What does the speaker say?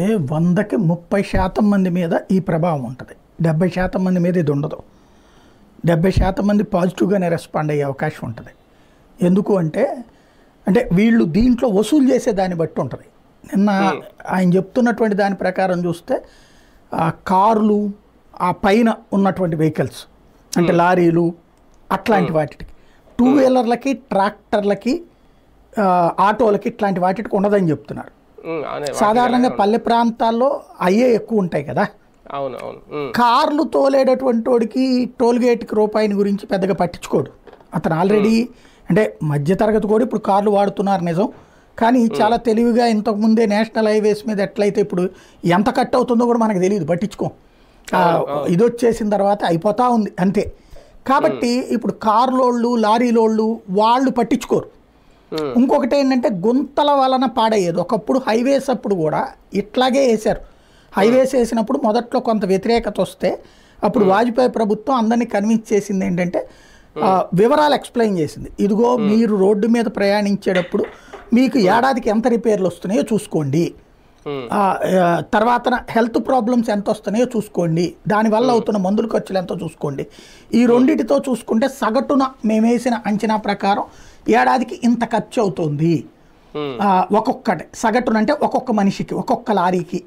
100కి 30% మంది మీద ఈ ప్రభావం ఉంటుంది. 70% మంది మీద ఇది ఉండదు. 70% మంది పాజిటివ్గానే రెస్పాండ్ అయ్యే అవకాశం ఉంటుంది. ఎందుకు అంటే వీళ్ళు దీంట్లో వసూలు చేసే దాన్ని బట్టి ఉంటుంది. నిన్న ఆయన చెప్తున్నటువంటి దాని ప్రకారం చూస్తే కార్లు, ఆ పైన ఉన్నటువంటి వెహికల్స్ అంటే లారీలు అట్లాంటి వాటికి, 2 వీలర్లకి, ట్రాక్టర్లకి, ఆటోలకి ఇట్లాంటి వాటికి ఉండదని చెప్తున్నారు. సాధారణంగా పల్లె ప్రాంతాల్లో అయ్యే ఎక్కువ ఉంటాయి కదా. కార్లు తోలేటటువంటి వాడికి టోల్ గేట్కి రూపాయిని గురించి పెద్దగా పట్టించుకోడు. అతను ఆల్రెడీ మధ్యతరగతి కూడా ఇప్పుడు కార్లు వాడుతున్నారు నిజం, కానీ చాలా తెలివిగా ఇంతకుముందే నేషనల్ హైవేస్ మీద ఎట్లయితే ఇప్పుడు ఎంత కట్ అవుతుందో కూడా మనకు తెలియదు, పట్టించుకోం. ఇది వచ్చేసిన తర్వాత అయిపోతూ ఉంది అంతే. కాబట్టి ఇప్పుడు కార్లోళ్ళు, లారీలోళ్ళు వాళ్ళు పట్టించుకోరు. ఇంకొకటి ఏంటంటే గుంతల వలన పాడయ్యేది. ఒకప్పుడు హైవేస్ అప్పుడు కూడా ఇట్లాగే వేశారు. హైవేస్ వేసినప్పుడు మొదట్లో కొంత వ్యతిరేకత వస్తే అప్పుడు వాజ్పేయి ప్రభుత్వం అందరినీ కన్విన్స్ చేసింది ఏంటంటే వివరాలు ఎక్స్ప్లెయిన్ చేసింది. ఇదిగో మీరు రోడ్డు మీద ప్రయాణించేటప్పుడు మీకు ఏడాదికి ఎంత రిపేర్లు వస్తున్నాయో చూసుకోండి, తర్వాత హెల్త్ ప్రాబ్లమ్స్ ఎంత వస్తున్నాయో చూసుకోండి, దానివల్ల అవుతున్న మందుల ఖర్చులు ఎంతో చూసుకోండి. ఈ రెండింటితో చూసుకుంటే సగటున మేము వేసిన అంచనా ప్రకారం ఏడాదికి ఇంత ఖర్చు అవుతుంది ఒక్కొక్కటి సగటున, అంటే ఒక్కొక్క మనిషికి, ఒక్కొక్క లారీకి